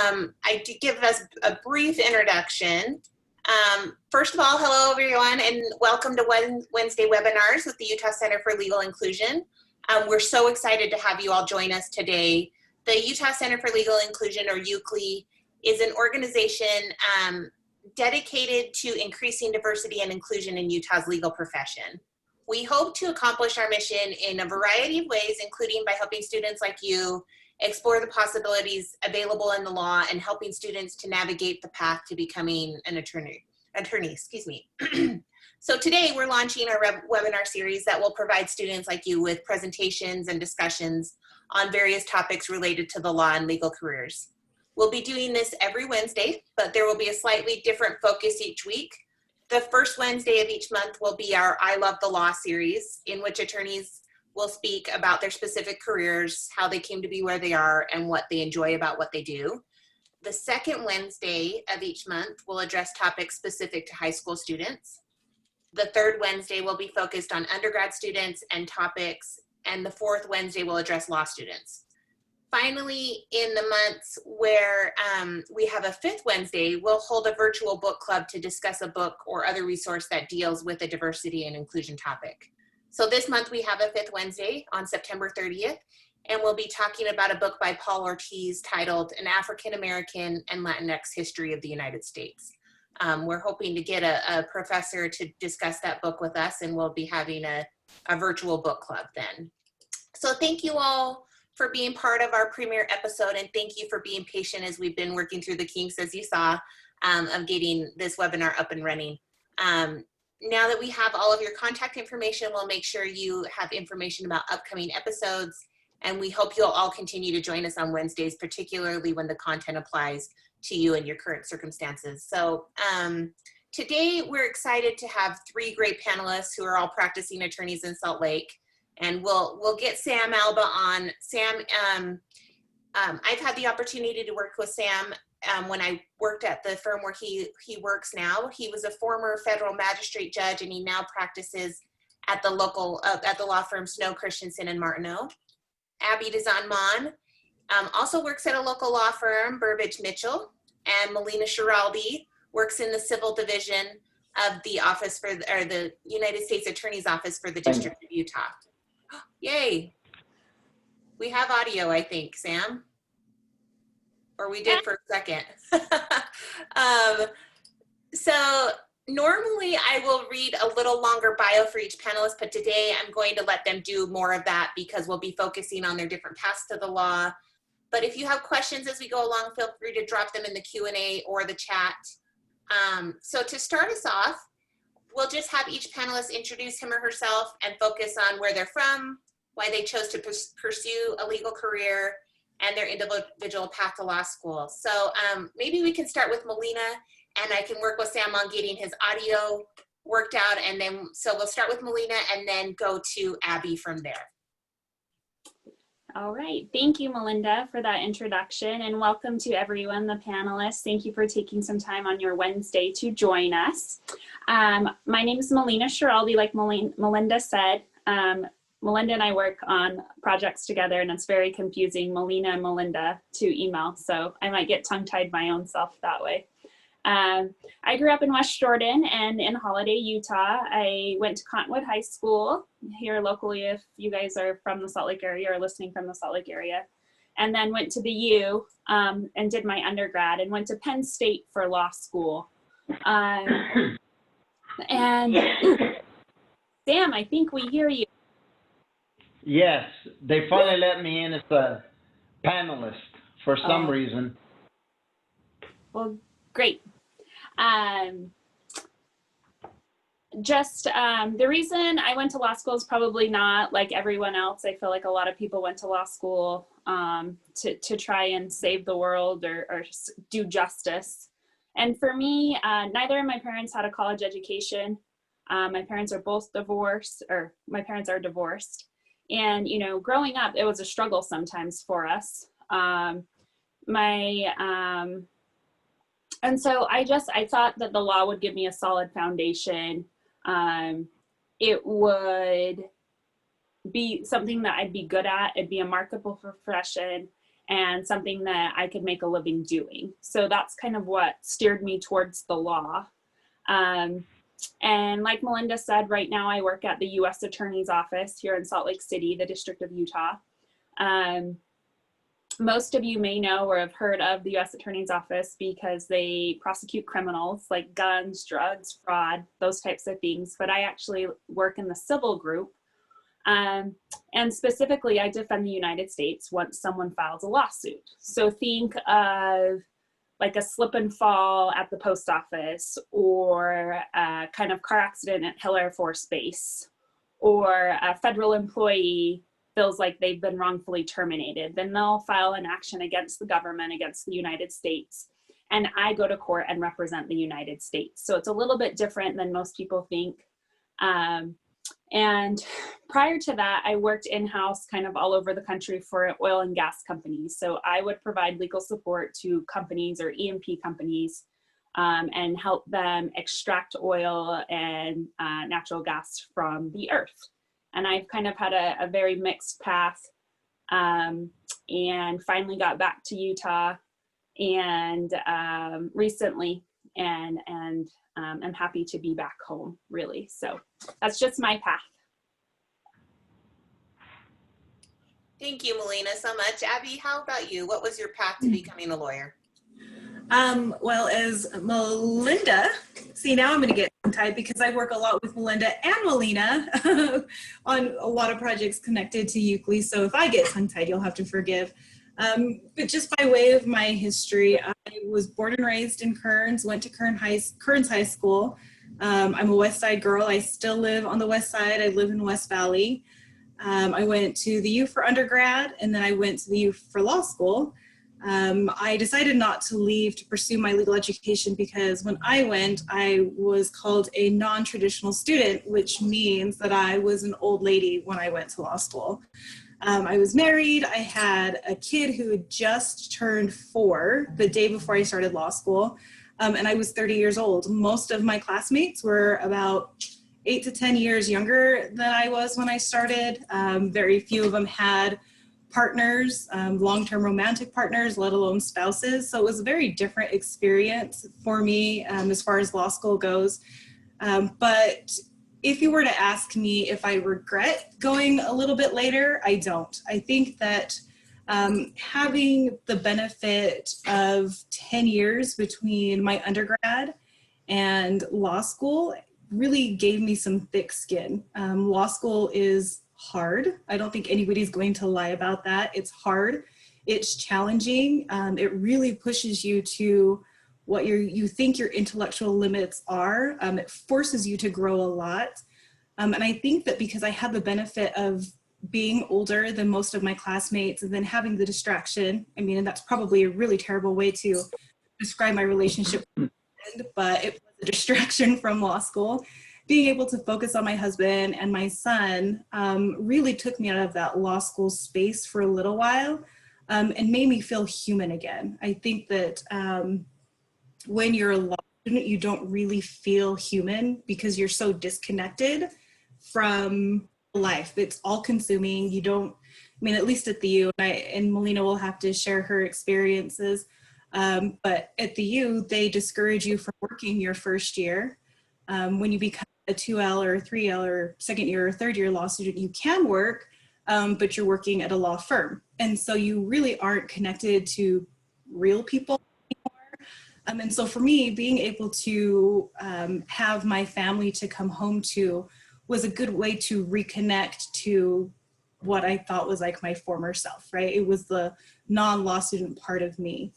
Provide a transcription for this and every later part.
I do give us a brief introduction. First of all, hello everyone and welcome to Wednesday webinars with the Utah Center for Legal Inclusion. We're so excited to have you all join us today. The Utah Center for Legal Inclusion, or UCLI, is an organization dedicated to increasing diversity and inclusion in Utah's legal profession. We hope to accomplish our mission in a variety of ways, including by helping students like you explore the possibilities available in the law and helping students to navigate the path to becoming an attorney. So today we're launching our webinar series that will provide students like you with presentations and discussions on various topics related to the law and legal careers. We'll be doing this every Wednesday, but there will be a slightly different focus each week. The first Wednesday of each month will be our I Love the Law series, in which attorneys will speak about their specific careers, how they came to be where they are, and what they enjoy about what they do. The second Wednesday of each month will address topics specific to high school students. The third Wednesday will be focused on undergrad students and topics, and the fourth Wednesday will address law students. Finally, in the months where we have a fifth Wednesday, we'll hold a virtual book club to discuss a book or other resource that deals with a diversity and inclusion topic. So this month we have a fifth Wednesday on September 30th, and we'll be talking about a book by Paul Ortiz titled An African American and Latinx History of the United States. We're hoping to get a professor to discuss that book with us, and we'll be having a virtual book club then. So thank you all for being part of our premiere episode, and thank you for being patient as we've been working through the kinks, as you saw, of getting this webinar up and running. Now that we have all of your contact information, we'll make sure you have information about upcoming episodes, and we hope you'll all continue to join us on Wednesdays, particularly when the content applies to you and your current circumstances. So today we're excited to have three great panelists who are all practicing attorneys in Salt Lake, and we'll get Sam Alba on. Sam, I've had the opportunity to work with Sam when I worked at the firm where he works now. He was a former federal magistrate judge, and he now practices at the local at the law firm Snow Christensen in Martineau. Abby Dizon-Maughan also works at a local law firm, Burbidge Mitchell, and Melina Shiraldi works in the civil division of the office for the United States Attorney's Office for the District of Utah. Yay! We have audio, I think, Sam. Or we did for a second. So normally I will read a little longer bio for each panelist, but today I'm going to let them do more of that because we'll be focusing on their different paths to the law. But if you have questions as we go along, feel free to drop them in the Q&A or the chat. So to start us off, we'll just have each panelist introduce him or herself and focus on where they're from, why they chose to pursue a legal career, and their individual path to law school. So maybe we can start with Melina, and I can work with Sam on getting his audio worked out. And then, so we'll start with Melina and then go to Abby from there. All right, thank you, Melinda, for that introduction, and welcome to everyone, the panelists. Thank you for taking some time on your Wednesday to join us. My name is Melina Shiraldi, like Melinda said. Melinda and I work on projects together, and it's very confusing, Melina and Melinda, to email, so I might get tongue-tied my own self that way. I grew up in West Jordan and in Holiday, Utah. I went to Cottonwood High School here locally, if you guys are from the Salt Lake area or listening from the Salt Lake area, and then went to the U and did my undergrad, and went to Penn State for law school. And Sam, I think we hear you. Yes, they finally let me in as a panelist for some reason. Well, great. The reason I went to law school is probably not like everyone else. I feel like a lot of people went to law school to try and save the world or do justice. And for me, neither of my parents had a college education. My parents are both divorced, or my parents are divorced. And, you know, growing up, it was a struggle sometimes for us. And so I thought that the law would give me a solid foundation. It would be something that I'd be good at. It'd be a marketable profession. and something that I could make a living doing. So that's kind of what steered me towards the law. And like Melinda said, right now I work at the U.S. Attorney's Office here in Salt Lake City, the District of Utah. Most of you may know or have heard of the U.S. Attorney's Office because they prosecute criminals like guns, drugs, fraud, those types of things. But I actually work in the civil group. And specifically, I defend the United States once someone files a lawsuit. So think of like a slip and fall at the post office, or a kind of car accident at Hill Air Force Base, or a federal employee feels like they've been wrongfully terminated. Then they'll file an action against the government, against the United States, and I go to court and represent the United States. So it's a little bit different than most people think. And prior to that, I worked in-house kind of all over the country for oil and gas companies. So I would provide legal support to companies or E&P companies and help them extract oil and natural gas from the earth. And I've kind of had a very mixed path, and finally got back to Utah and recently, and I'm happy to be back home, really. So that's just my path. Thank you, Melina, so much. Abby, how about you? What was your path to becoming a lawyer? Well, as Melinda, see, now I'm going to get tongue-tied because I work a lot with Melinda and Melina on a lot of projects connected to UCLI. So if I get tongue-tied, you'll have to forgive. But just by way of my history, I was born and raised in Kearns, went to Kearns High School. I'm a West Side girl. I still live on the West Side. I live in West Valley. I went to the U for undergrad, and then I went to the U for law school. I decided not to leave to pursue my legal education because when I went, I was called a non-traditional student, which means that I was an old lady when I went to law school. I was married. I had a kid who had just turned 4 the day before I started law school, and I was 30 years old. Most of my classmates were about 8 to 10 years younger than I was when I started. Very few of them had partners, long-term romantic partners, let alone spouses. So it was a very different experience for me as far as law school goes. But if you were to ask me if I regret going a little bit later, I don't. I think that having the benefit of 10 years between my undergrad and law school really gave me some thick skin. Law school is hard. I don't think anybody's going to lie about that. It's hard. It's challenging. It really pushes you to what you think your intellectual limits are. It forces you to grow a lot. And I think that because I had the benefit of being older than most of my classmates and then having the distraction, I mean, and that's probably a really terrible way to describe my relationship, but it was a distraction from law school. Being able to focus on my husband and my son really took me out of that law school space for a little while and made me feel human again. I think that when you're a law student, you don't really feel human because you're so disconnected from life. It's all consuming. You don't, I mean, at least at the U, and Melina will have to share her experiences, but at the U, they discourage you from working your first year. When you become a 2L or 3L or second year or third year law student, you can work, but you're working at a law firm. And so you really aren't connected to real people anymore. And so for me, being able to have my family to come home to was a good way to reconnect to what I thought was like my former self, right? It was the non-law student part of me.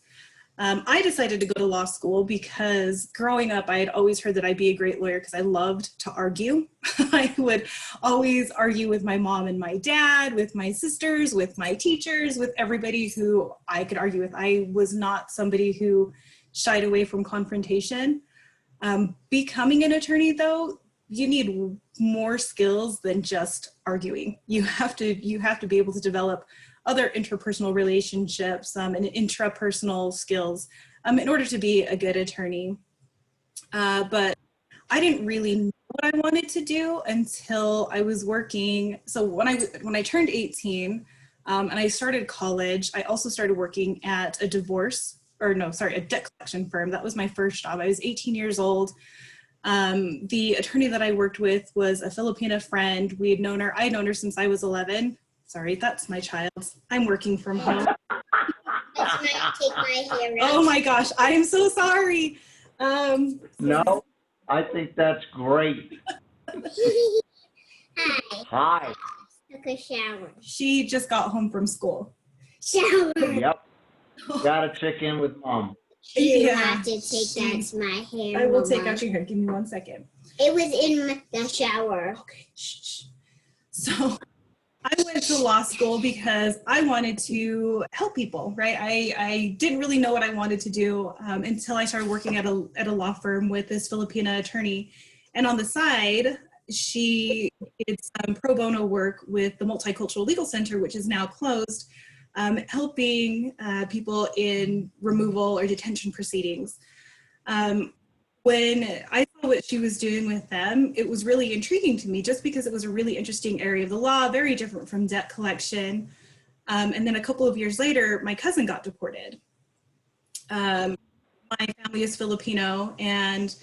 I decided to go to law school because growing up, I had always heard that I'd be a great lawyer because I loved to argue. I would always argue with my mom and my dad, with my sisters, with my teachers, with everybody who I could argue with. I was not somebody who shied away from confrontation. Becoming an attorney, though, you need more skills than just arguing. You have to be able to develop other interpersonal relationships and intrapersonal skills in order to be a good attorney. But I didn't really know what I wanted to do until I was working. So when I turned 18, And I started college. I also started working at a debt collection firm. That was my first job. I was 18 years old. The attorney that I worked with was a Filipina friend. I'd known her since I was 11. Sorry, that's my child. I'm working from home. Take my hair out. Oh my gosh, I am so sorry. No, I think that's great. Hi. Hi. Took a shower. She just got home from school. Shower. Yep. Gotta check in with mom. You Yeah, have to take out my hair. I will take Mama. out your hair. Give me 1 second. It was in the shower. Okay, shh. So I went to law school because I wanted to help people, right? I didn't really know what I wanted to do until I started working at a law firm with this Filipina attorney. And on the side, she did some pro bono work with the Multicultural Legal Center, which is now closed, helping people in removal or detention proceedings. When I saw what she was doing with them, it was really intriguing to me just because it was a really interesting area of the law, very different from debt collection. And then a couple of years later, my cousin got deported. My family is Filipino, and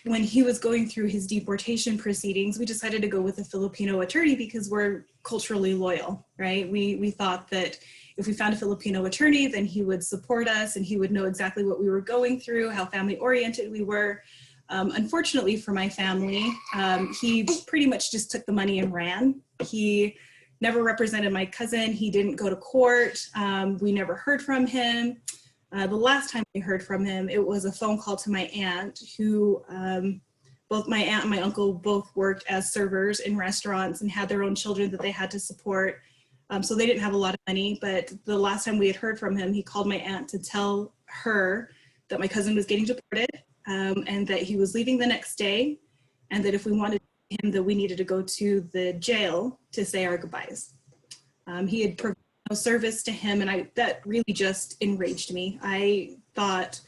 when he was going through his deportation proceedings, we decided to go with a Filipino attorney because we're culturally loyal, right? We thought that if we found a Filipino attorney, then he would support us and he would know exactly what we were going through, how family oriented we were. Unfortunately for my family, he pretty much just took the money and ran. He never represented my cousin. He didn't go to court. We never heard from him. The last time we heard from him, it was a phone call to my aunt, who both my aunt and my uncle both worked as servers in restaurants and had their own children that they had to support. So they didn't have a lot of money, but the last time we had heard from him, he called my aunt to tell her that my cousin was getting deported and that he was leaving the next day, and that if we wanted him, that we needed to go to the jail to say our goodbyes. He had provided no service to him, and that really just enraged me. I thought,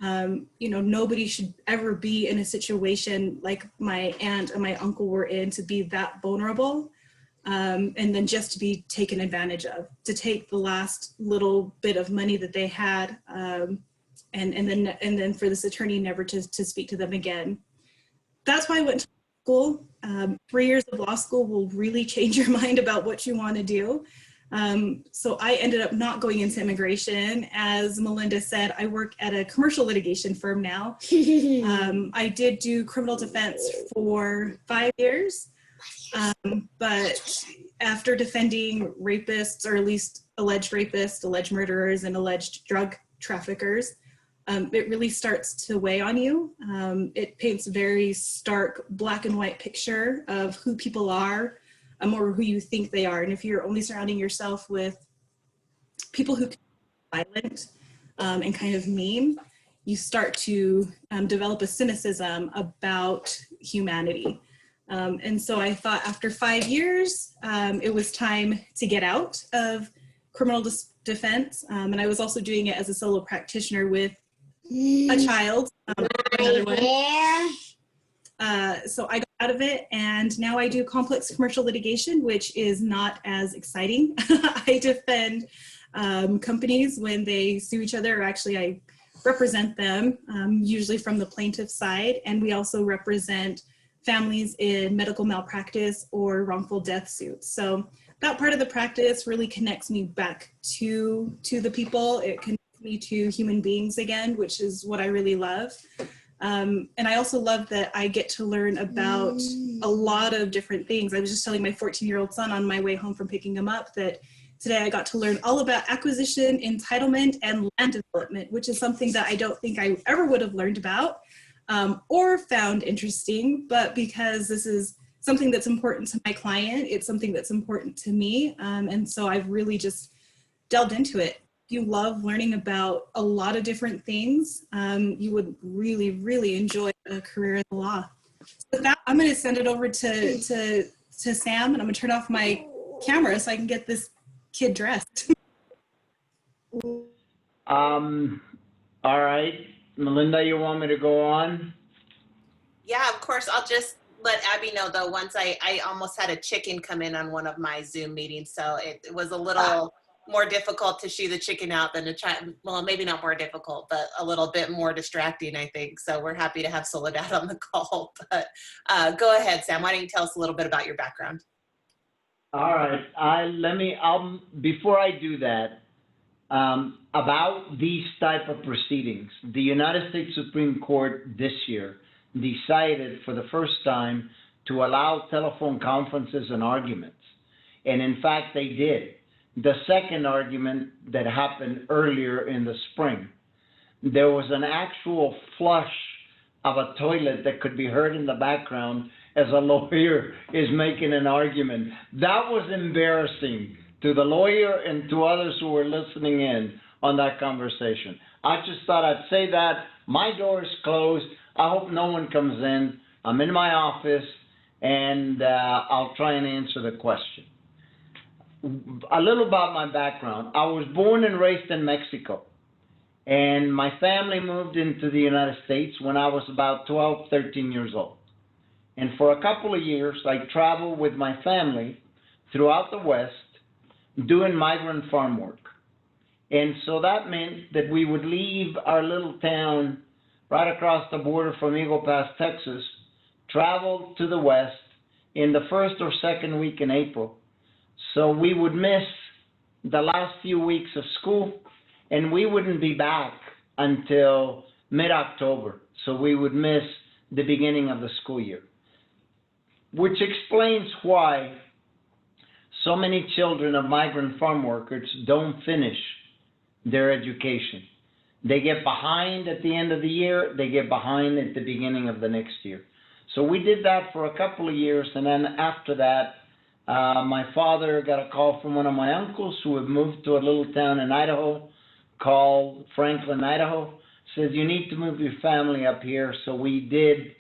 nobody should ever be in a situation like my aunt and my uncle were in, to be that vulnerable. And then just to be taken advantage of, to take the last little bit of money that they had, and then for this attorney never to speak to them again. That's why I went to school. 3 years of law school will really change your mind about what you want to do. So I ended up not going into immigration. As Melinda said, I work at a commercial litigation firm now. I did do criminal defense for 5 years. But after defending rapists, or at least alleged rapists, alleged murderers, and alleged drug traffickers, it really starts to weigh on you. It paints a very stark black and white picture of who people are, or who you think they are. And if you're only surrounding yourself with people who can be violent and kind of mean, you start to develop a cynicism about humanity. And so I thought after 5 years, it was time to get out of criminal defense. And I was also doing it as a solo practitioner with a child. Another one. So I got out of it, and now I do complex commercial litigation, which is not as exciting. I defend companies when they sue each other, or actually I represent them, usually from the plaintiff side. And we also represent families in medical malpractice or wrongful death suits. So that part of the practice really connects me back to the people. It connects me to human beings again, which is what I really love. And I also love that I get to learn about a lot of different things. I was just telling my 14-year-old son on my way home from picking him up that today I got to learn all about acquisition, entitlement, and land development, which is something that I don't think I ever would have learned about or found interesting, but because this is something that's important to my client, it's something that's important to me. And so I've really just delved into it. If you love learning about a lot of different things, you would really, really enjoy a career in the law. So with that, I'm going to send it over to Sam, and I'm going to turn off my camera so I can get this kid dressed. All right, Melinda, you want me to go on? Yeah, of course. I'll just let Abby know though, once I almost had a chicken come in on one of my Zoom meetings. So it was a little more difficult to shoo the chicken out than to try, well, maybe not more difficult, but a little bit more distracting, I think. So we're happy to have Soledad on the call, but go ahead, Sam. Why don't you tell us a little bit about your background? All right, before I do that, about these type of proceedings, the United States Supreme Court this year decided for the first time to allow telephone conferences and arguments. And in fact, they did. The second argument that happened earlier in the spring, there was an actual flush of a toilet that could be heard in the background as a lawyer is making an argument. That was embarrassing to the lawyer and to others who were listening in on that conversation. I just thought I'd say that. My door is closed. I hope no one comes in. I'm in my office, and I'll try and answer the question. A little about my background. I was born and raised in Mexico, and my family moved into the United States when I was about 12, 13 years old. And for a couple of years, I traveled with my family throughout the West doing migrant farm work. And so that meant that we would leave our little town right across the border from Eagle Pass, Texas, travel to the West in the first or second week in April. So we would miss the last few weeks of school, and we wouldn't be back until mid-October. So we would miss the beginning of the school year, which explains why so many children of migrant farm workers don't finish their education. They get behind at the end of the year, they get behind at the beginning of the next year. So we did that for a couple of years, and then after that, my father got a call from one of my uncles who had moved to a little town in Idaho called Franklin, Idaho. Says, you need to move your family up here. So we did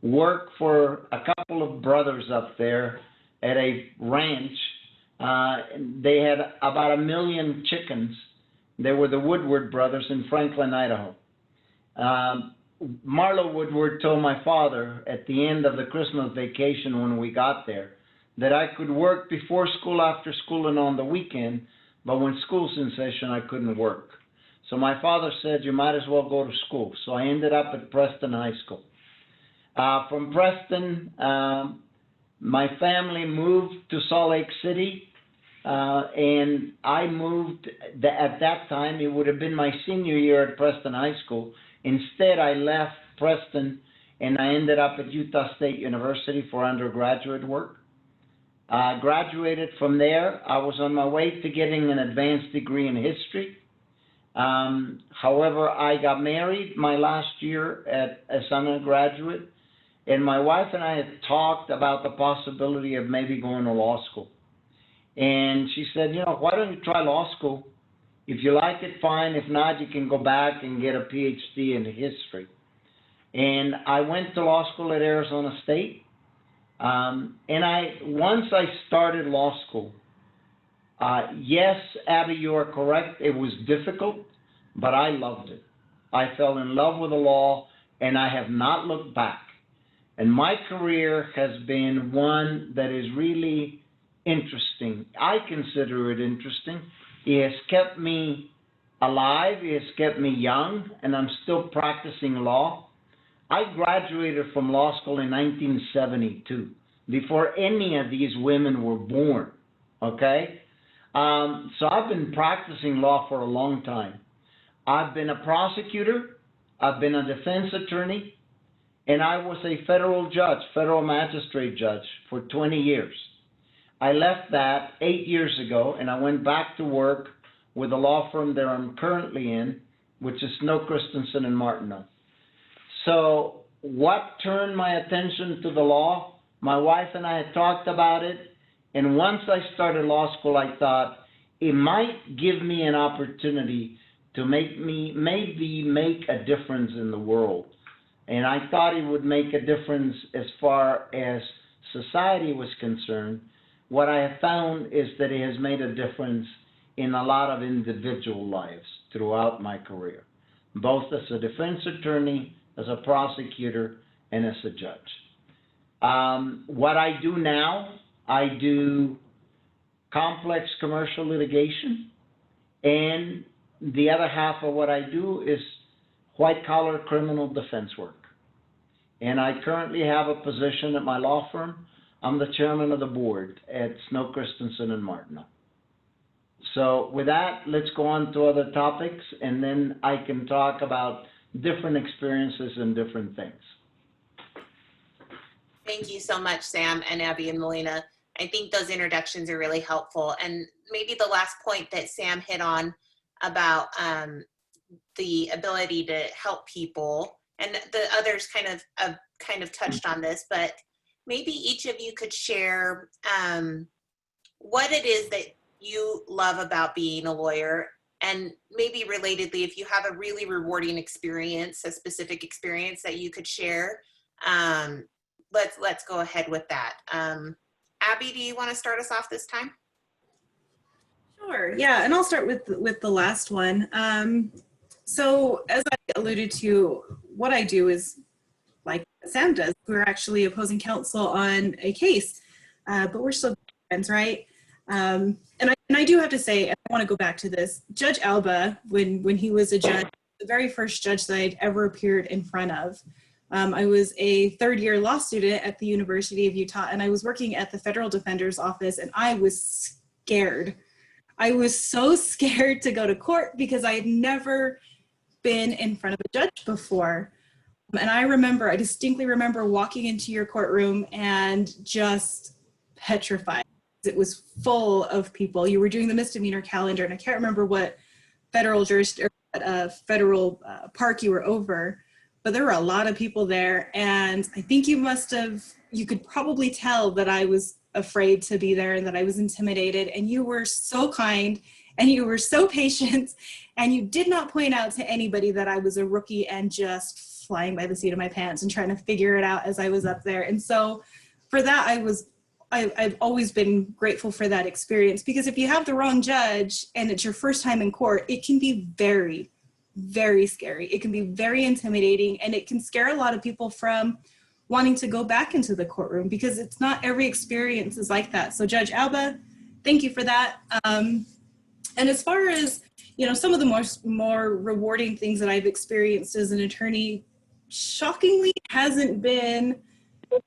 work for a couple of brothers up there at a ranch. They had about 1 million chickens. They were the Woodward brothers in Franklin, Idaho. Marlo Woodward told my father at the end of the Christmas vacation when we got there that I could work before school, after school, and on the weekend, but when school's in session, I couldn't work. So my father said, you might as well go to school. So I ended up at Preston High School. From Preston, my family moved to Salt Lake City, and I moved, at that time, it would have been my senior year at Preston High School. Instead, I left Preston, and I ended up at Utah State University for undergraduate work. Graduated from there. I was on my way to getting an advanced degree in history. However, I got married my last year as an undergraduate, and my wife and I had talked about the possibility of maybe going to law school. And she said, why don't you try law school? If you like it, fine. If not, you can go back and get a PhD in history. And I went to law school at Arizona State. Once I started law school, yes, Abby, you are correct. It was difficult, but I loved it. I fell in love with the law, and I have not looked back. And my career has been one that is really interesting. I consider it interesting. It has kept me alive. It has kept me young, and I'm still practicing law. I graduated from law school in 1972, before any of these women were born, okay? So I've been practicing law for a long time. I've been a prosecutor, I've been a defense attorney, and I was a federal judge, federal magistrate judge for 20 years. I left that 8 years ago, and I went back to work with the law firm that I'm currently in, which is Snow Christensen and Martineau. So what turned my attention to the law? My wife and I had talked about it, and once I started law school, I thought it might give me an opportunity to maybe make a difference in the world. And I thought it would make a difference as far as society was concerned. What I have found is that it has made a difference in a lot of individual lives throughout my career, both as a defense attorney, as a prosecutor, and as a judge. What I do now, I do complex commercial litigation, and the other half of what I do is white-collar criminal defense work. And I currently have a position at my law firm. I'm the chairman of the board at Snow Christensen and Martineau. So with that, let's go on to other topics, and then I can talk about different experiences and different things. Thank you so much, Sam and Abby and Melina. I think those introductions are really helpful. And maybe the last point that Sam hit on about the ability to help people, and the others kind of touched on this, but maybe each of you could share what it is that you love about being a lawyer, and maybe relatedly, if you have a really rewarding experience, a specific experience that you could share. Let's go ahead with that. Abby, do you want to start us off this time? Sure, yeah, and I'll start with the last one. So as I alluded to, what I do is like Sam does. We're actually opposing counsel on a case, but we're still friends, right? And I do have to say, I want to go back to this. Judge Alba, when he was a judge, the very first judge that I'd ever appeared in front of, I was a third-year law student at the University of Utah, and I was working at the Federal Defender's Office, and I was scared. I was so scared to go to court because I had never been in front of a judge before. And I distinctly remember walking into your courtroom and just petrified. It was full of people. You were doing the misdemeanor calendar, and I can't remember what federal park you were over, but there were a lot of people there. And I think you could probably tell that I was afraid to be there and that I was intimidated. And you were so kind and you were so patient, and you did not point out to anybody that I was a rookie and just flying by the seat of my pants and trying to figure it out as I was up there. And so for that, I've always been grateful for that experience, because if you have the wrong judge and it's your first time in court, it can be very, very scary. It can be very intimidating, and it can scare a lot of people from wanting to go back into the courtroom, because it's not every experience is like that. So Judge Alba, thank you for that. And as far as, some of the more rewarding things that I've experienced as an attorney, shockingly hasn't been an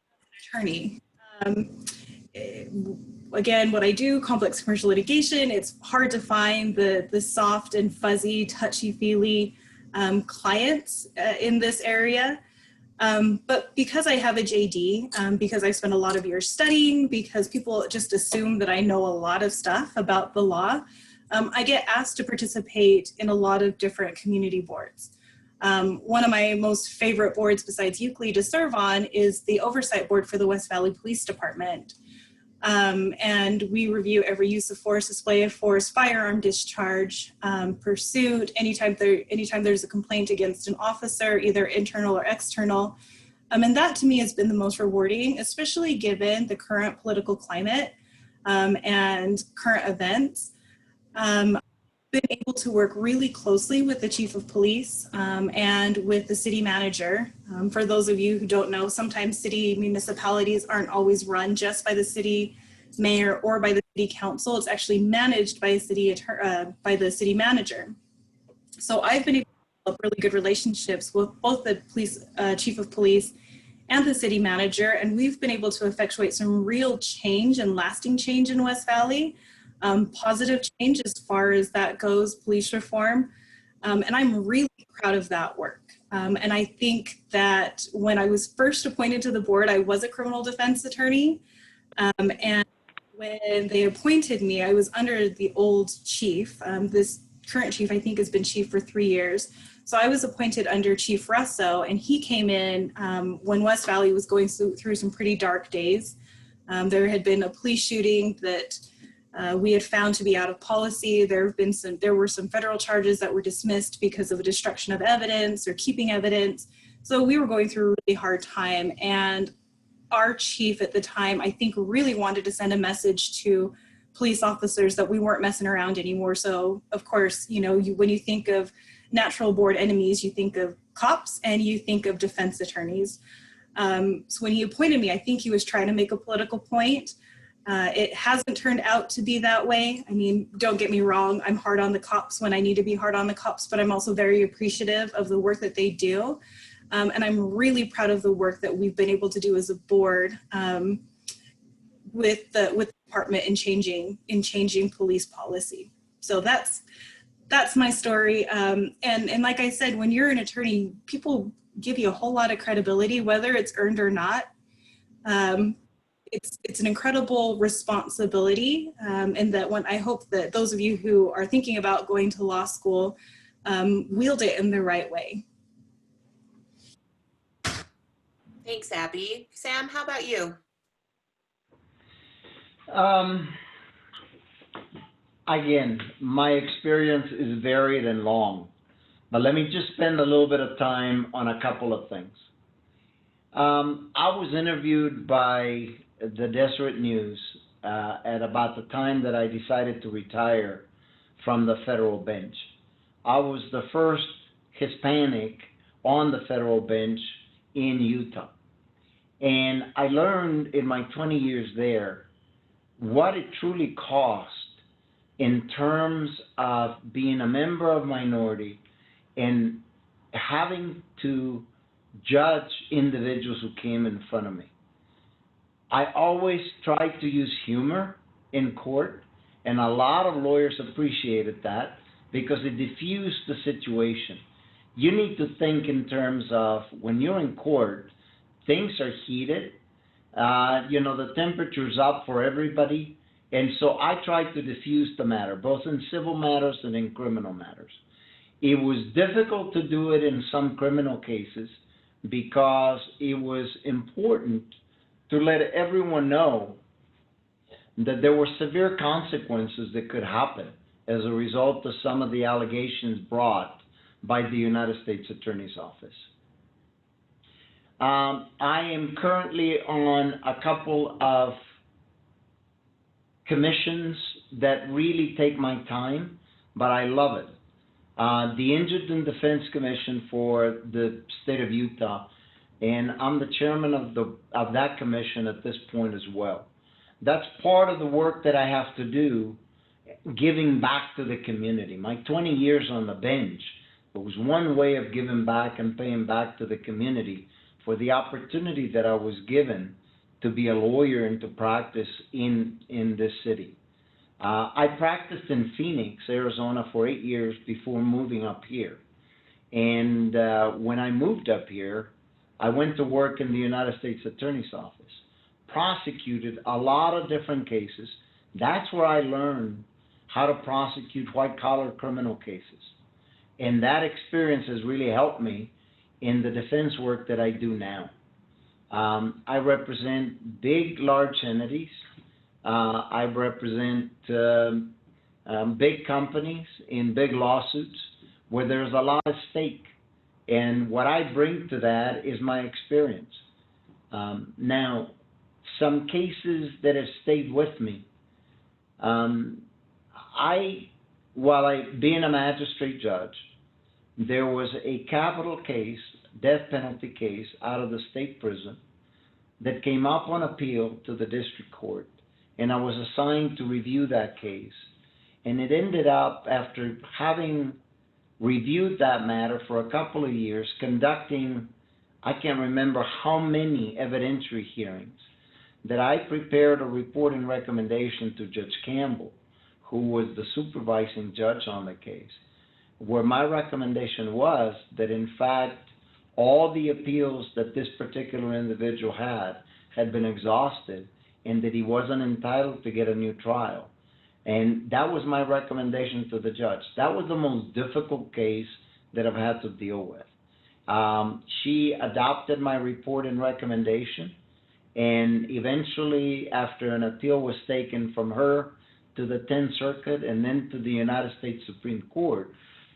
attorney. Again, what I do, complex commercial litigation, it's hard to find the soft and fuzzy, touchy-feely clients in this area. But because I have a JD, because I spent a lot of years studying, because people just assume that I know a lot of stuff about the law, I get asked to participate in a lot of different community boards. One of my most favorite boards besides UCLI to serve on is the Oversight Board for the West Valley Police Department. And we review every use of force, display of force, firearm discharge, pursuit, anytime there's a complaint against an officer, either internal or external. And that to me has been the most rewarding, especially given the current political climate and current events. I've been able to work really closely with the chief of police and with the city manager. For those of you who don't know, sometimes city municipalities aren't always run just by the city mayor or by the city council. It's actually managed by by the city manager. So I've been able to develop really good relationships with both the chief of police and the city manager, and we've been able to effectuate some real change and lasting change in West Valley. Positive change as far as that goes, police reform. And I'm really proud of that work. And I think that when I was first appointed to the board, I was a criminal defense attorney. And when they appointed me, I was under the old chief. This current chief, I think, has been chief for 3 years. So I was appointed under Chief Russo, and he came in when West Valley was going through some pretty dark days. There had been a police shooting that we had found to be out of policy. There were some federal charges that were dismissed because of a destruction of evidence or keeping evidence. So we were going through a really hard time, and our chief at the time, I think, really wanted to send a message to police officers that we weren't messing around anymore. So of course, when you think of natural born enemies, you think of cops and you think of defense attorneys. So when he appointed me, I think he was trying to make a political point. It hasn't turned out to be that way. I mean, don't get me wrong, I'm hard on the cops when I need to be hard on the cops, but I'm also very appreciative of the work that they do. And I'm really proud of the work that we've been able to do as a board with the department in changing police policy. So that's my story. And like I said, when you're an attorney, people give you a whole lot of credibility, whether it's earned or not. It's an incredible responsibility, and that when I hope that those of you who are thinking about going to law school wield it in the right way. Thanks, Abby. Sam, how about you? Again, my experience is varied and long, but let me just spend a little bit of time on a couple of things. I was interviewed by the Deseret News at about the time that I decided to retire from the federal bench. I was the first Hispanic on the federal bench in Utah. And I learned in my 20 years there what it truly cost in terms of being a member of minority and having to judge individuals who came in front of me. I always tried to use humor in court, and a lot of lawyers appreciated that because it diffused the situation. You need to think in terms of when you're in court, things are heated. The temperature's up for everybody. And so I tried to diffuse the matter, both in civil matters and in criminal matters. It was difficult to do it in some criminal cases because it was important to let everyone know that there were severe consequences that could happen as a result of some of the allegations brought by the United States Attorney's Office. I am currently on a couple of commissions that really take my time, but I love it. The Injured in Defense Commission for the state of Utah, and I'm the chairman of that commission at this point as well. That's part of the work that I have to do, giving back to the community. My 20 years on the bench, it was one way of giving back and paying back to the community for the opportunity that I was given to be a lawyer and to practice in this city. I practiced in Phoenix, Arizona for 8 years before moving up here. And when I moved up here, I went to work in the United States Attorney's Office, prosecuted a lot of different cases. That's where I learned how to prosecute white-collar criminal cases. And that experience has really helped me in the defense work that I do now. I represent big, large entities. I represent big companies in big lawsuits where there's a lot at stake. And what I bring to that is my experience. Now, some cases that have stayed with me, being a magistrate judge, there was a capital case, death penalty case out of the state prison that came up on appeal to the district court, and I was assigned to review that case. And it ended up, after having reviewed that matter for a couple of years, conducting, I can't remember how many evidentiary hearings, that I prepared a report and recommendation to Judge Campbell, who was the supervising judge on the case, where my recommendation was that, in fact, all the appeals that this particular individual had been exhausted, and that he wasn't entitled to get a new trial. And that was my recommendation to the judge. That was the most difficult case that I've had to deal with. She adopted my report and recommendation, and eventually, after an appeal was taken from her to the 10th Circuit and then to the United States Supreme Court,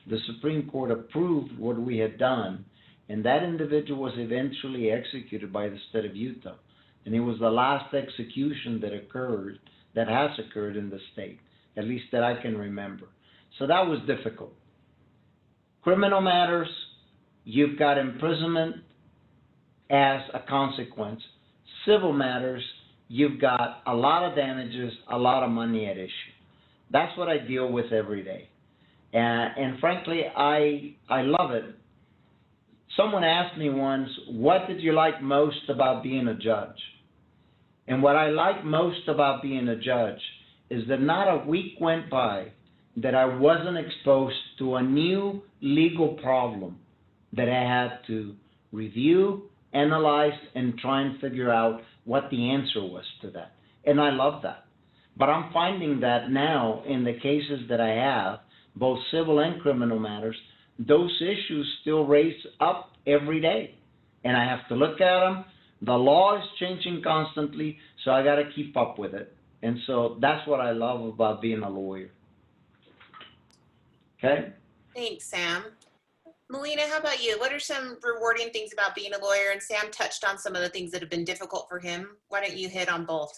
the Supreme Court approved what we had done, and that individual was eventually executed by the state of Utah. And it was the last execution that has occurred in the state, at least that I can remember. So that was difficult. Criminal matters, you've got imprisonment as a consequence. Civil matters, you've got a lot of damages, a lot of money at issue. That's what I deal with every day. And frankly, I love it. Someone asked me once, what did you like most about being a judge? And what I like most about being a judge is that not a week went by that I wasn't exposed to a new legal problem that I had to review, analyze, and try and figure out what the answer was to that. And I love that. But I'm finding that now in the cases that I have, both civil and criminal matters, those issues still raise up every day. And I have to look at them. The law is changing constantly, so I got to keep up with it. And so that's what I love about being a lawyer. Okay? Thanks, Sam. Melina, how about you? What are some rewarding things about being a lawyer? And Sam touched on some of the things that have been difficult for him. Why don't you hit on both?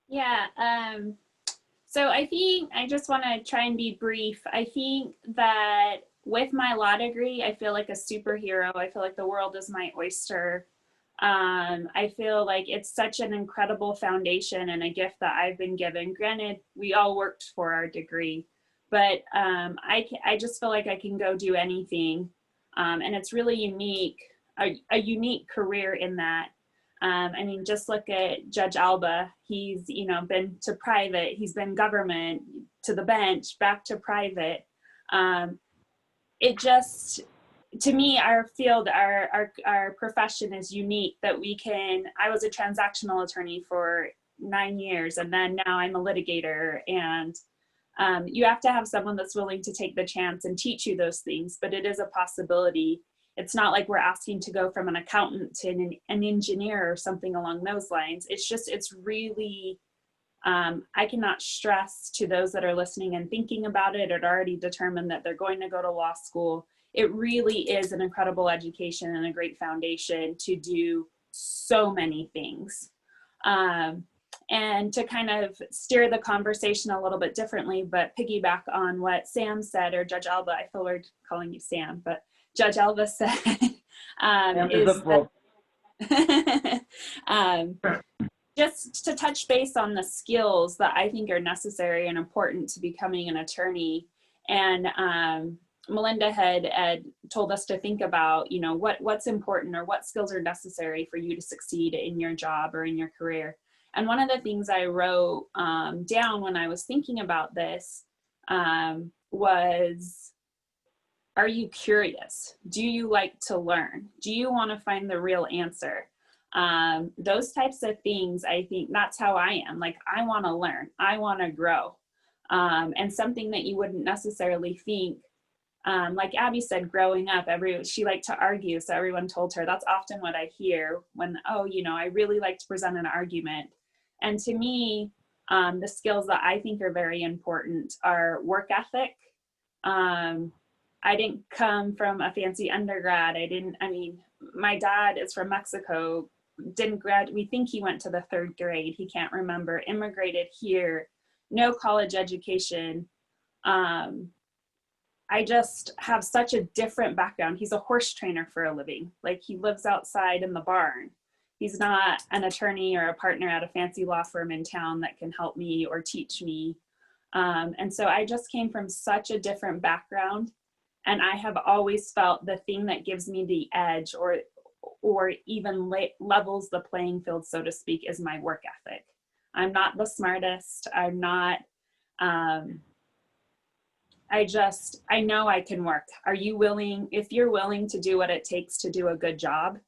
Yeah, so I think I just want to try and be brief. I think that with my law degree, I feel like a superhero. I feel like the world is my oyster. I feel like it's such an incredible foundation and a gift that I've been given. Granted, we all worked for our degree, but I just feel like I can go do anything. And it's really unique, a unique career in that. I mean, just look at Judge Alba. He's, you know, been to private, he's been government, to the bench, back to private. It just, to me, our field, our profession is unique that we can, I was a transactional attorney for 9 years, and then now I'm a litigator, and you have to have someone that's willing to take the chance and teach you those things, but it is a possibility. It's not like we're asking to go from an accountant to an engineer or something along those lines. It's just, it's really, I cannot stress to those that are listening and thinking about it or already determined that they're going to go to law school. It really is an incredible education and a great foundation to do so many things. And to kind of steer the conversation a little bit differently, but piggyback on what Sam said, or Judge Alba, I feel weird calling you Sam, but Judge Alba said, is that, just to touch base on the skills that I think are necessary and important to becoming an attorney. And Melinda had told us to think about, you know, what's important or what skills are necessary for you to succeed in your job or in your career. And one of the things I wrote down when I was thinking about this was, are you curious? Do you like to learn? Do you want to find the real answer? Those types of things, I think that's how I am. Like, I want to learn, I want to grow. And something that you wouldn't necessarily think, like Abby said, growing up, she liked to argue. So everyone told her, that's often what I hear when, oh, you know, I really like to present an argument. And to me, the skills that I think are very important are work ethic. I didn't come from a fancy undergrad. I mean, my dad is from Mexico, we think he went to the 3rd grade. He can't remember, immigrated here, no college education. I just have such a different background. He's a horse trainer for a living. Like, he lives outside in the barn. He's not an attorney or a partner at a fancy law firm in town that can help me or teach me. And so I just came from such a different background. And I have always felt the thing that gives me the edge or even levels the playing field, so to speak, is my work ethic. I'm not the smartest. I'm not, I know I can work. Are you willing, if you're willing to do what it takes to do a good job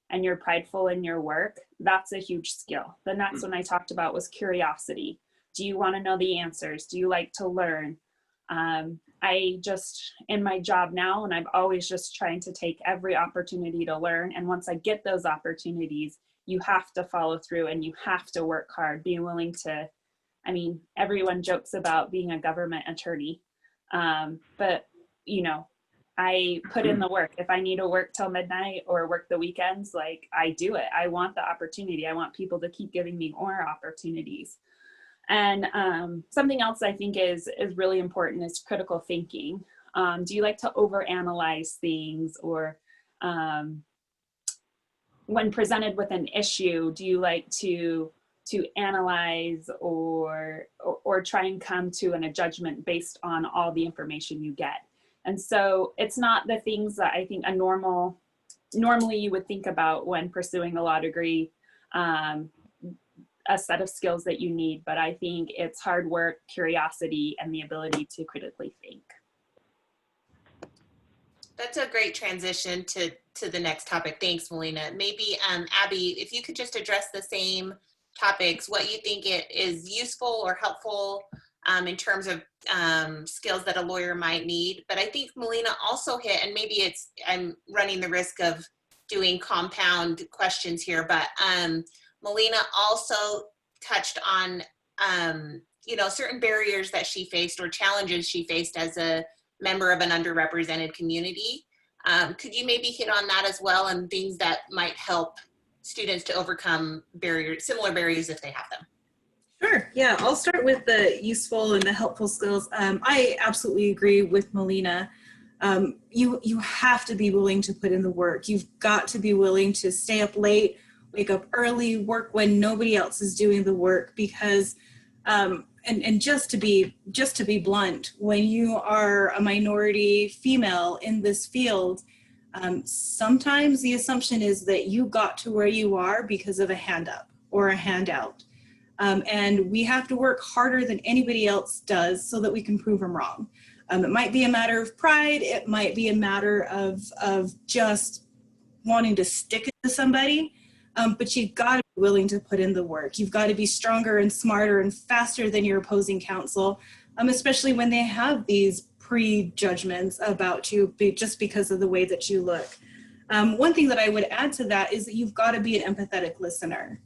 and you're prideful in your work, that's a huge skill. The next one I talked about was curiosity. Do you want to know the answers? Do you like to learn? I just, in my job now, and I'm always just trying to take every opportunity to learn. And once I get those opportunities, you have to follow through and you have to work hard, be willing to, I mean, everyone jokes about being a government attorney. But, you know, I put in the work. If I need to work till midnight or work the weekends, like, I do it. I want the opportunity. I want people to keep giving me more opportunities. And something else I think is really important is critical thinking. Do you like to overanalyze things, or when presented with an issue, do you like to analyze or try and come to a judgment based on all the information you get? And so it's not the things that I think normally you would think about when pursuing a law degree, a set of skills that you need, but I think it's hard work, curiosity, and the ability to critically think. That's a great transition to the next topic. Thanks, Melina. Maybe Abby, if you could just address the same topics, what you think it is useful or helpful in terms of skills that a lawyer might need. But I think Melina also hit, and maybe I'm running the risk of doing compound questions here, but Melina also touched on, certain barriers that she faced or challenges she faced as a member of an underrepresented community. Could you maybe hit on that as well, and things that might help students to overcome similar barriers if they have them? Sure. Yeah, I'll start with the useful and the helpful skills. I absolutely agree with Melina. You have to be willing to put in the work. You've got to be willing to stay up late, wake up early, work when nobody else is doing the work, because and just to be blunt, when you are a minority female in this field, sometimes the assumption is that you got to where you are because of a hand up or a handout. And we have to work harder than anybody else does so that we can prove them wrong. It might be a matter of pride. It might be a matter of just wanting to stick it to somebody. But you've got to be willing to put in the work. You've got to be stronger and smarter and faster than your opposing counsel, especially when they have these prejudgments about you just because of the way that you look. One thing that I would add to that is that you've got to be an empathetic listener.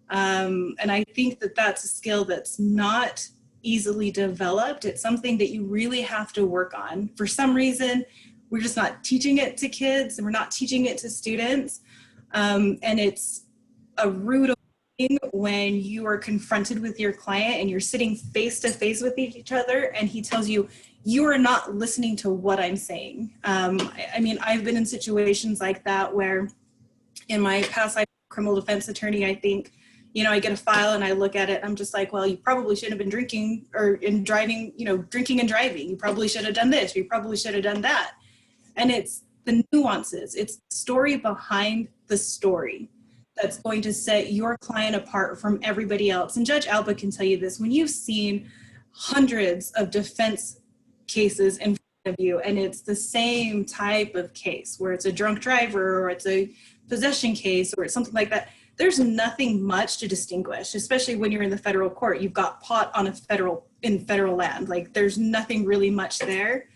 And I think that that's a skill that's not easily developed. It's something that you really have to work on. For some reason, we're just not teaching it to kids, and we're not teaching it to students. And it's a rude thing when you are confronted with your client and you're sitting face to face with each other and he tells you, you are not listening to what I'm saying. I mean, I've been in situations like that where in my past life, criminal defense attorney, I think, I get a file and I look at it. I'm just like, well, you probably shouldn't have been drinking or driving and driving. You probably should have done this. You probably should have done that. And it's the nuances. It's the story behind the story that's going to set your client apart from everybody else. And Judge Alba can tell you this, when you've seen hundreds of defense cases in front of you, and it's the same type of case where it's a drunk driver or it's a possession case or it's something like that, there's nothing much to distinguish, especially when you're in the federal court. You've got pot on in federal land. Like, there's nothing really much there.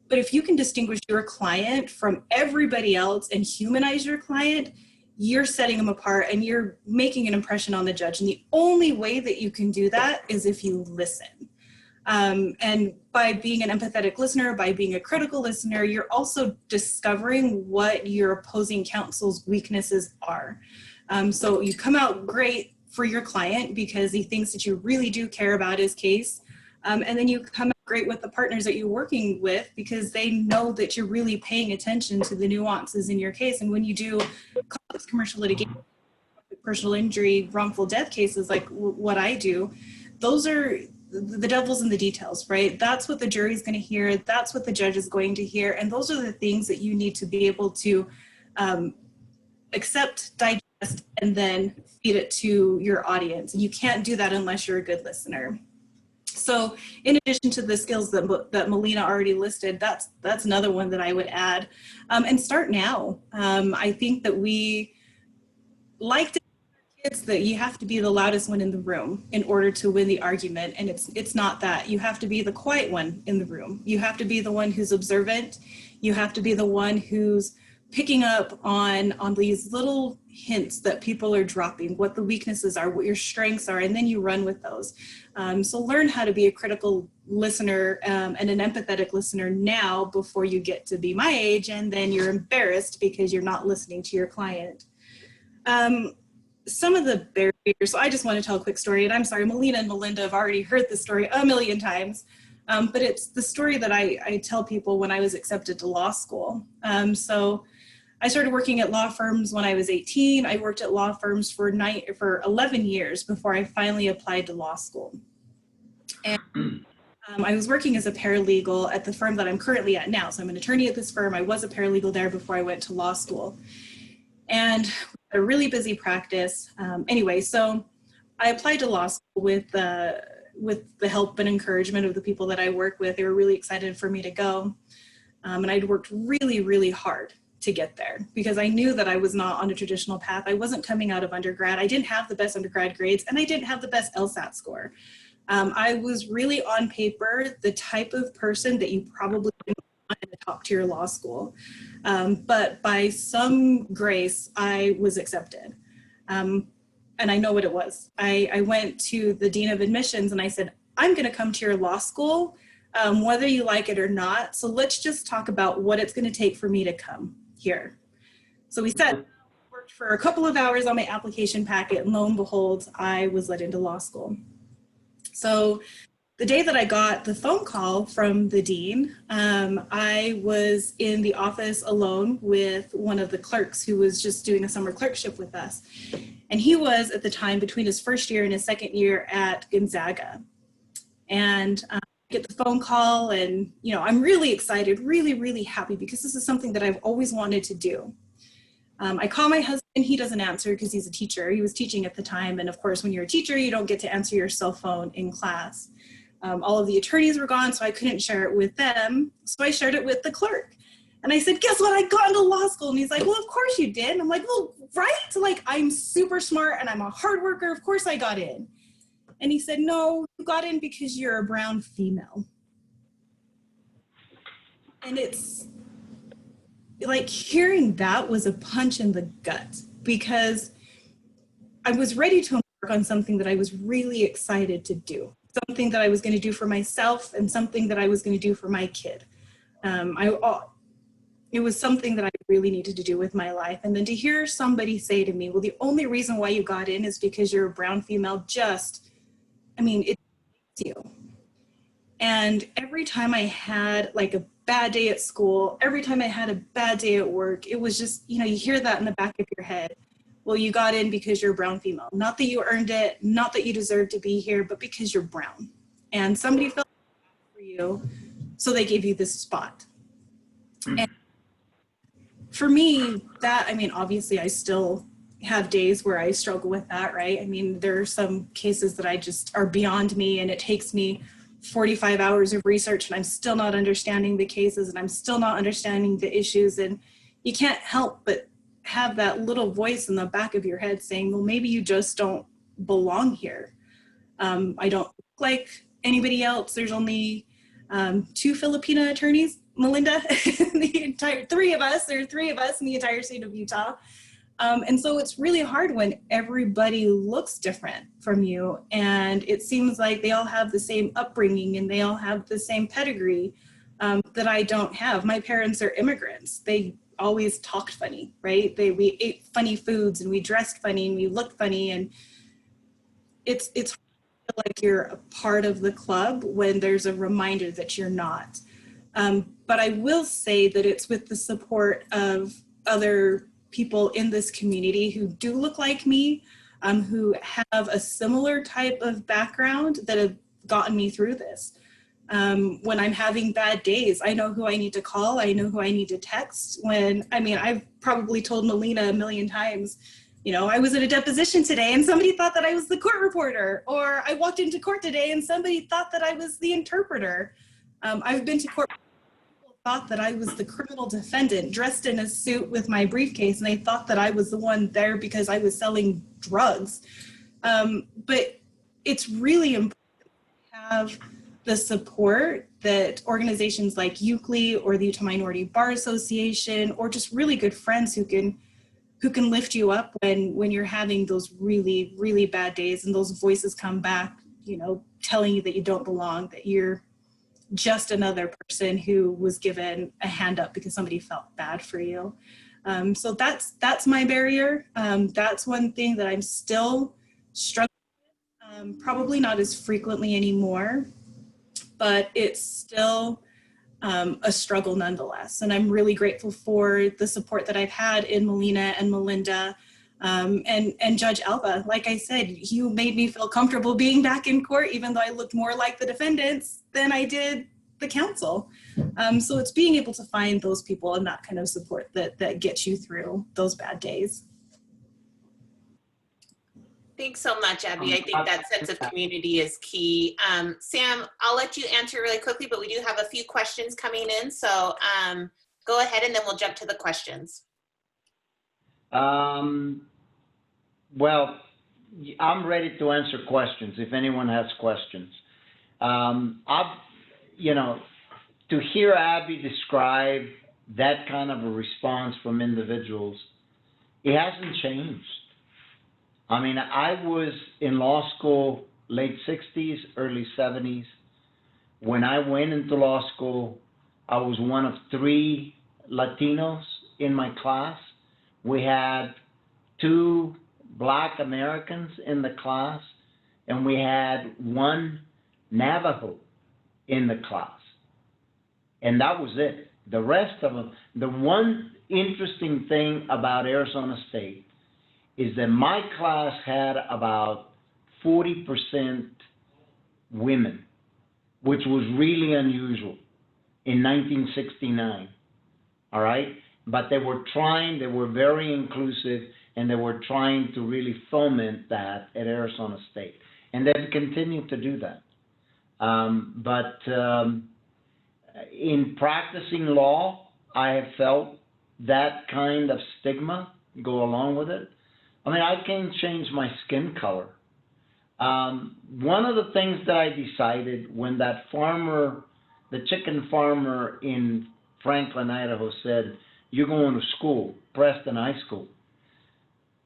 But if you can distinguish your client from everybody else and humanize your client, you're setting them apart and you're making an impression on the judge. And the only way that you can do that is if you listen. And by being an empathetic listener, by being a critical listener, you're also discovering what your opposing counsel's weaknesses are. So you come out great for your client because he thinks that you really do care about his case. And then you come out great with the partners that you're working with because they know that you're really paying attention to the nuances in your case. And when you do complex commercial litigation, personal injury, wrongful death cases like what I do, those are the devil's in the details, right? That's what the jury's going to hear. That's what the judge is going to hear. And those are the things that you need to be able to accept, digest, and then feed it to your audience. And you can't do that unless you're a good listener. So in addition to the skills that Melina already listed, that's another one that I would add. And start now. I think that we like to tell kids that you have to be the loudest one in the room in order to win the argument. And it's not that. You have to be the quiet one in the room. You have to be the one who's observant. You have to be the one who's picking up on these little hints that people are dropping, what the weaknesses are, what your strengths are, and then you run with those. So learn how to be a critical listener and an empathetic listener now before you get to be my age, and then you're embarrassed because you're not listening to your client. Some of the barriers, so I just want to tell a quick story, and I'm sorry, Melina and Melinda have already heard this story a million times, but it's the story that I tell people when I was accepted to law school. So I started working at law firms when I was 18. I worked at law firms for 11 years before I finally applied to law school. And I was working as a paralegal at the firm that I'm currently at now. So I'm an attorney at this firm. I was a paralegal there before I went to law school. And a really busy practice. Anyway, so I applied to law school with the help and encouragement of the people that I work with. They were really excited for me to go. And I'd worked really, really hard to get there because I knew that I was not on a traditional path. I wasn't coming out of undergrad. I didn't have the best undergrad grades and I didn't have the best LSAT score. I was really on paper the type of person that you probably didn't want in a top tier law school. But by some grace, I was accepted. And I know what it was. I went to the dean of admissions and I said, I'm going to come to your law school, whether you like it or not. So let's just talk about what it's going to take for me to come here. So we worked for a couple of hours on my application packet, and lo and behold, I was let into law school. So the day that I got the phone call from the dean, I was in the office alone with one of the clerks who was just doing a summer clerkship with us. And he was at the time between his first year and his second year at Gonzaga. And I get the phone call and, you know, I'm really excited, really, really happy because this is something that I've always wanted to do. I call my husband, he doesn't answer because he's a teacher. He was teaching at the time. And of course, when you're a teacher, you don't get to answer your cell phone in class. All of the attorneys were gone, so I couldn't share it with them. So I shared it with the clerk. And I said, guess what? I got into law school. And he's like, well, of course you did. And I'm like, well, right? Like, I'm super smart and I'm a hard worker. Of course I got in. And he said, no, you got in because you're a brown female. And it's like hearing that was a punch in the gut because I was ready to embark on something that I was really excited to do, something that I was going to do for myself and something that I was going to do for my kid. It was something that I really needed to do with my life. And then to hear somebody say to me, well, the only reason why you got in is because you're a brown female, it makes you. And every time I had like a bad day at school, every time I had a bad day at work, it was just, you know, you hear that in the back of your head. Well, you got in because you're a brown female. Not that you earned it, not that you deserve to be here, but because you're brown. And somebody felt for you, so they gave you this spot. And for me, obviously I still have days where I struggle with that, right? I mean, there are some cases that I just are beyond me and it takes me 45 hours of research and I'm still not understanding the cases and I'm still not understanding the issues. And you can't help but have that little voice in the back of your head saying, well, maybe you just don't belong here. I don't look like anybody else. There's only 2 Filipina attorneys, Melinda, there are 3 of us in the entire state of Utah. And so it's really hard when everybody looks different from you and it seems like they all have the same upbringing and they all have the same pedigree that I don't have. My parents are immigrants. They always talked funny, right? We ate funny foods and we dressed funny and we looked funny, and it's hard to feel like you're a part of the club when there's a reminder that you're not. But I will say that it's with the support of other people in this community who do look like me, who have a similar type of background that have gotten me through this. When I'm having bad days, I know who I need to call. I know who I need to text. I've probably told Melina a million times, you know, I was at a deposition today and somebody thought that I was the court reporter, or I walked into court today and somebody thought that I was the interpreter. I've been to court, people thought that I was the criminal defendant dressed in a suit with my briefcase, and they thought that I was the one there because I was selling drugs. But it's really important to have the support that organizations like UCLI or the Utah Minority Bar Association, or just really good friends who can lift you up when you're having those really, really bad days and those voices come back, you know, telling you that you don't belong, that you're just another person who was given a hand up because somebody felt bad for you. So that's my barrier. That's one thing that I'm still struggling with, probably not as frequently anymore, but it's still a struggle nonetheless. And I'm really grateful for the support that I've had in Melina and Melinda, and Judge Alba. Like I said, you made me feel comfortable being back in court, even though I looked more like the defendants than I did the counsel. So it's being able to find those people and that kind of support that gets you through those bad days. Thanks so much, Abby. I think that sense of community is key. Sam, I'll let you answer really quickly, but we do have a few questions coming in. So go ahead and then we'll jump to the questions. Well, I'm ready to answer questions if anyone has questions. You know, to hear Abby describe that kind of a response from individuals, it hasn't changed. I mean, I was in law school late 60s, early 70s. When I went into law school, I was one of 3 Latinos in my class. We had 2 Black Americans in the class, and we had 1 Navajo in the class. And that was it. The rest of them, the one interesting thing about Arizona State is that my class had about 40% women, which was really unusual in 1969, all right? But they were very inclusive, and they were trying to really foment that at Arizona State. And they've continued to do that. In practicing law, I have felt that kind of stigma go along with it. I mean, I can't change my skin color. One of the things that I decided when that farmer, the chicken farmer in Franklin, Idaho said, "You're going to school, Preston High School,"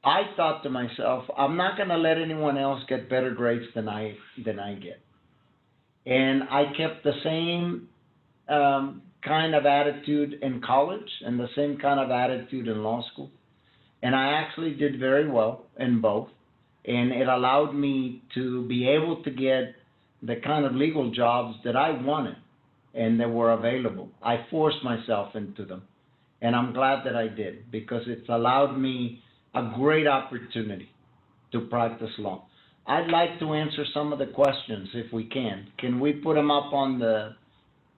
I thought to myself, I'm not going to let anyone else get better grades than I get. And I kept the same kind of attitude in college and the same kind of attitude in law school. And I actually did very well in both. And it allowed me to be able to get the kind of legal jobs that I wanted and that were available. I forced myself into them. And I'm glad that I did, because it's allowed me a great opportunity to practice law. I'd like to answer some of the questions if we can. Can we put them up on the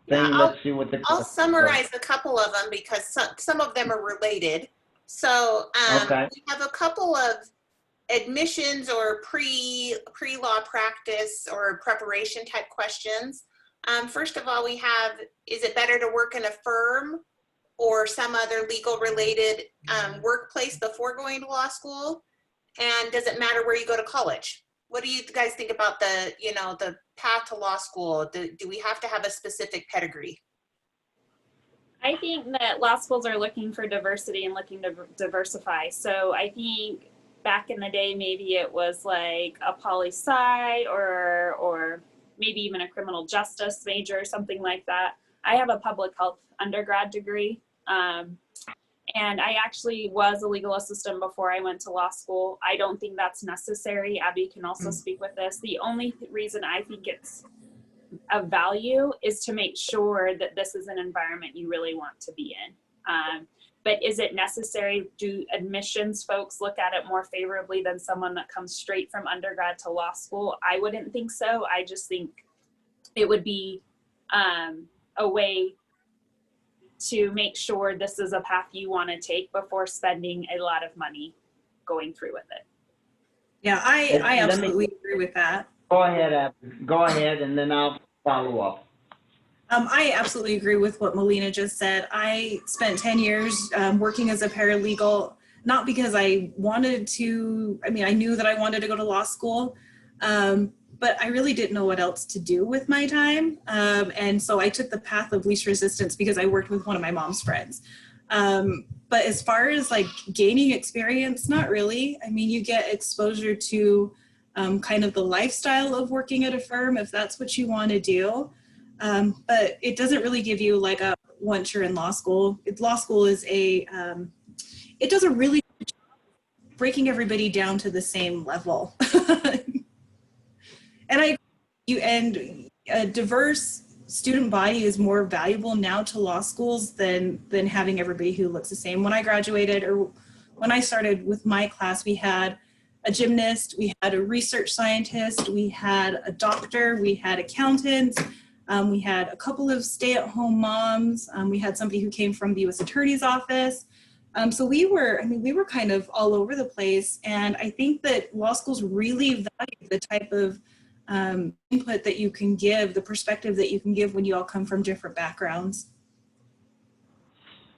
thing? Yeah, Let's see what the I'll summarize a couple of them because some of them are related. So Okay. we have a couple of admissions or pre-law practice or preparation type questions. First of all, we have, is it better to work in a firm or some other legal related workplace before going to law school? And does it matter where you go to college? What do you guys think about the, the path to law school? Do we have to have a specific pedigree? I think that law schools are looking for diversity and looking to diversify. So I think back in the day, maybe it was like a poli-sci or maybe even a criminal justice major, something like that. I have a public health undergrad degree. And I actually was a legal assistant before I went to law school. I don't think that's necessary. Abby can also speak with this. The only reason I think it's of value is to make sure that this is an environment you really want to be in. But is it necessary? Do admissions folks look at it more favorably than someone that comes straight from undergrad to law school? I wouldn't think so. I just think it would be a way to make sure this is a path you want to take before spending a lot of money going through with it. Yeah, I absolutely agree with that. Go ahead, Abby. Go ahead, and then I'll follow up. I absolutely agree with what Melina just said. I spent 10 years working as a paralegal, not because I wanted to, I mean, I knew that I wanted to go to law school, but I really didn't know what else to do with my time. And so I took the path of least resistance because I worked with one of my mom's friends. But as far as like gaining experience, not really. I mean, you get exposure to kind of the lifestyle of working at a firm if that's what you want to do. But it doesn't really give you like a, once you're in law school. Law school is a, it does a really good job breaking everybody down to the same level. And a diverse student body is more valuable now to law schools than having everybody who looks the same. When I graduated, or when I started with my class, we had a gymnast, we had a research scientist, we had a doctor, we had accountants, we had a couple of stay-at-home moms, we had somebody who came from the U.S. Attorney's Office. So we were kind of all over the place. And I think that law schools really value the type of input that you can give, the perspective that you can give when you all come from different backgrounds.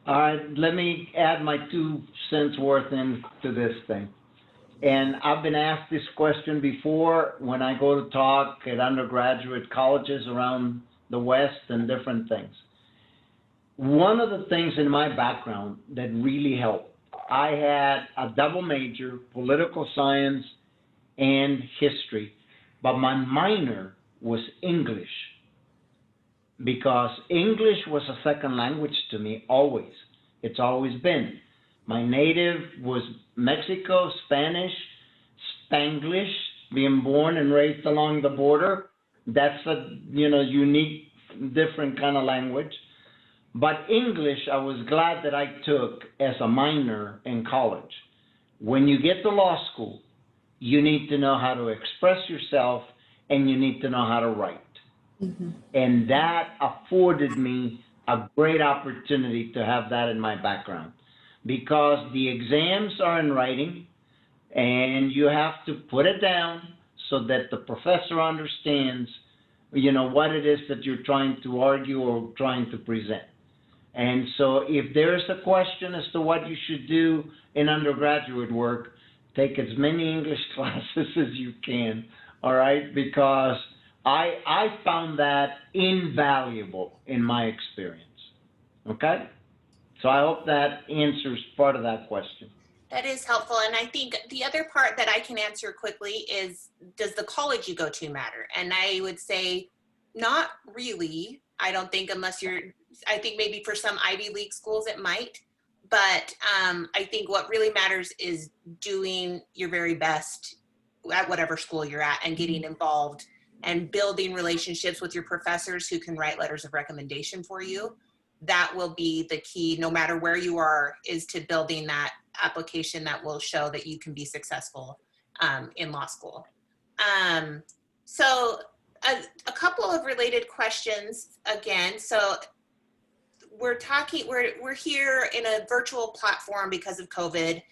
All right, let me add my 2 cents worth into this thing. And I've been asked this question before when I go to talk at undergraduate colleges around the West and different things. One of the things in my background that really helped, I had a double major, political science and history, but my minor was English, because English was a second language to me always. It's always been. My native was Mexico, Spanish, Spanglish, being born and raised along the border. That's a unique, different kind of language. But English, I was glad that I took as a minor in college. When you get to law school, you need to know how to express yourself and you need to know how to write. Mm-hmm. And that afforded me a great opportunity to have that in my background, because the exams are in writing and you have to put it down so that the professor understands, what it is that you're trying to argue or trying to present. And so if there's a question as to what you should do in undergraduate work, take as many English classes as you can, all right? Because I found that invaluable in my experience, okay? So I hope that answers part of that question. That is helpful. And I think the other part that I can answer quickly is, does the college you go to matter? And I would say not really. I don't think, unless I think maybe for some Ivy League schools it might. But I think what really matters is doing your very best at whatever school you're at and getting involved and building relationships with your professors who can write letters of recommendation for you. That will be the key, no matter where you are, is to building that application that will show that you can be successful in law school. So a couple of related questions again. So we're here in a virtual platform because of COVID,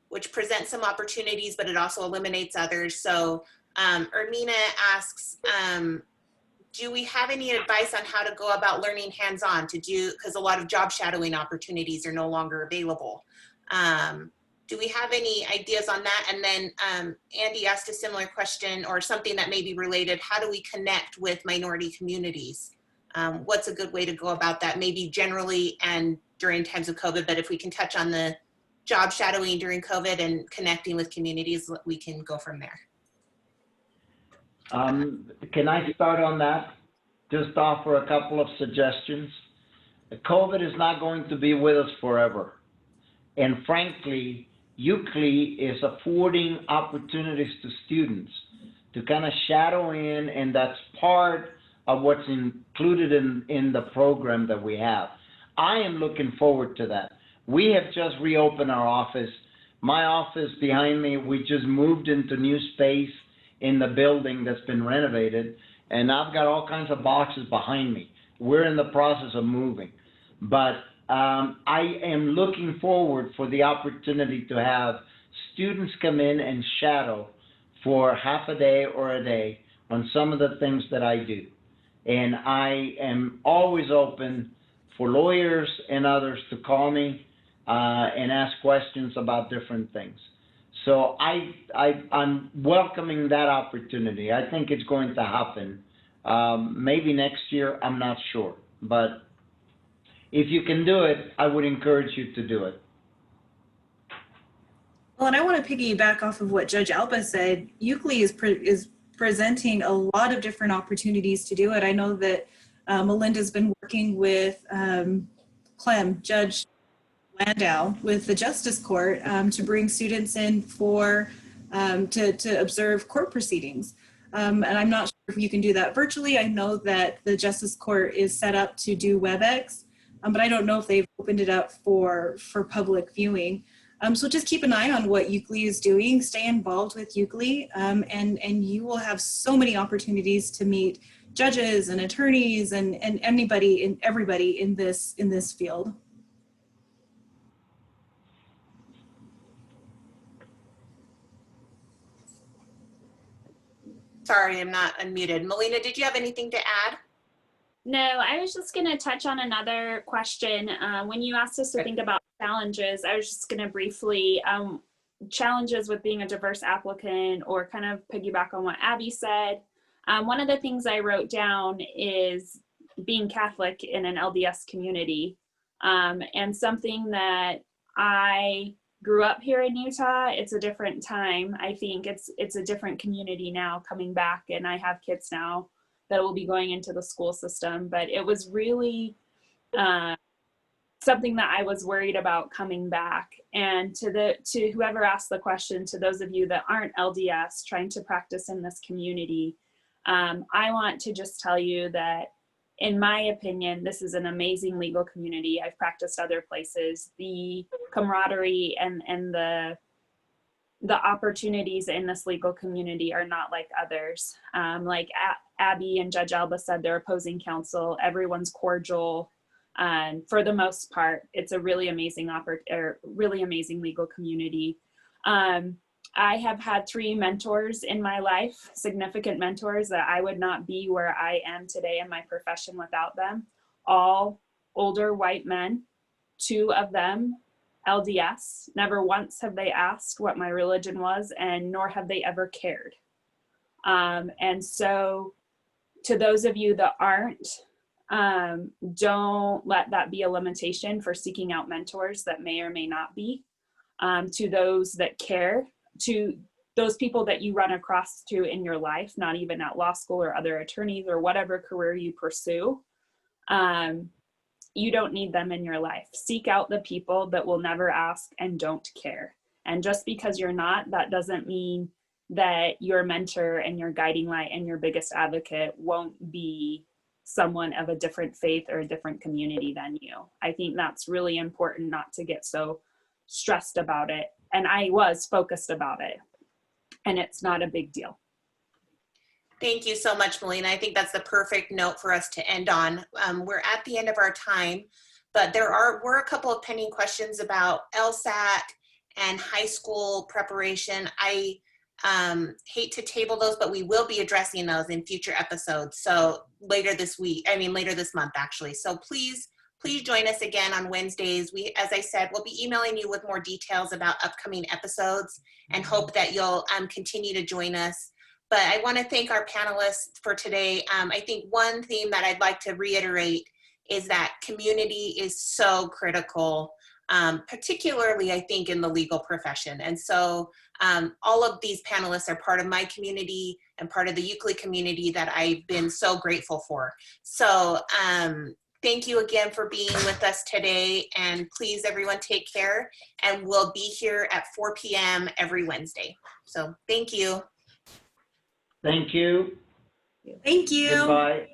which presents some opportunities, but it also eliminates others. So Ermina asks, do we have any advice on how to go about learning hands-on because a lot of job shadowing opportunities are no longer available. Do we have any ideas on that? And then Andy asked a similar question, or something that may be related. How do we connect with minority communities? What's a good way to go about that? Maybe generally and during times of COVID, but if we can touch on the job shadowing during COVID and connecting with communities, we can go from there. Can I start on that? Just offer a couple of suggestions. COVID is not going to be with us forever. And frankly, UCLI is affording opportunities to students to kind of shadow in, and that's part of what's included in the program that we have. I am looking forward to that. We have just reopened our office. My office behind me, we just moved into new space in the building that's been renovated, and I've got all kinds of boxes behind me. We're in the process of moving. But I am looking forward for the opportunity to have students come in and shadow for half a day or a day on some of the things that I do. And I am always open for lawyers and others to call me and ask questions about different things. So I'm welcoming that opportunity. I think it's going to happen. Maybe next year, I'm not sure. But if you can do it, I would encourage you to do it. Well, and I want to piggyback off of what Judge Alba said. UCLI is presenting a lot of different opportunities to do it. I know that Melinda's been working with Judge Landau with the Justice Court to bring students in for to observe court proceedings. And I'm not sure if you can do that virtually. I know that the Justice Court is set up to do WebEx, but I don't know if they've opened it up for public viewing. So just keep an eye on what UCLI is doing. Stay involved with UCLI, and you will have so many opportunities to meet judges and attorneys and anybody and everybody in this field. Sorry, I'm not unmuted. Melina, did you have anything to add? No, I was just going to touch on another question. When you asked us to think about challenges, I was just going to briefly, challenges with being a diverse applicant, or kind of piggyback on what Abby said. One of the things I wrote down is being Catholic in an LDS community, and something that I grew up here in Utah. It's a different time. I think it's a different community now coming back, and I have kids now that will be going into the school system, but it was really something that I was worried about coming back. And to whoever asked the question, to those of you that aren't LDS trying to practice in this community, I want to just tell you that, in my opinion, this is an amazing legal community. I've practiced other places. The camaraderie and the opportunities in this legal community are not like others. Like Abby and Judge Alba said, they're opposing counsel. Everyone's cordial. And for the most part, it's a really amazing really amazing legal community. I have had 3 mentors in my life, significant mentors, that I would not be where I am today in my profession without them. All older white men, 2 of them LDS. Never once have they asked what my religion was, and nor have they ever cared. And so to those of you that aren't, don't let that be a limitation for seeking out mentors that may or may not be. To those that care, to those people that you run across to in your life, not even at law school or other attorneys or whatever career you pursue, you don't need them in your life. Seek out the people that will never ask and don't care. And just because you're not, that doesn't mean that your mentor and your guiding light and your biggest advocate won't be someone of a different faith or a different community than you. I think that's really important, not to get so stressed about it. And I was focused about it, and it's not a big deal. Thank you so much, Melina. I think that's the perfect note for us to end on. We're at the end of our time, but were a couple of pending questions about LSAT and high school preparation. I hate to table those, but we will be addressing those in future episodes. So later this month, actually. So please join us again on Wednesdays. As I said, we'll be emailing you with more details about upcoming episodes, and hope that you'll continue to join us. But I want to thank our panelists for today. I think one theme that I'd like to reiterate is that community is so critical, particularly I think in the legal profession. And so all of these panelists are part of my community and part of the UCLI community that I've been so grateful for. So thank you again for being with us today, and please everyone take care, and we'll be here at 4 p.m. every Wednesday. So thank you. Thank you. Thank you. Goodbye.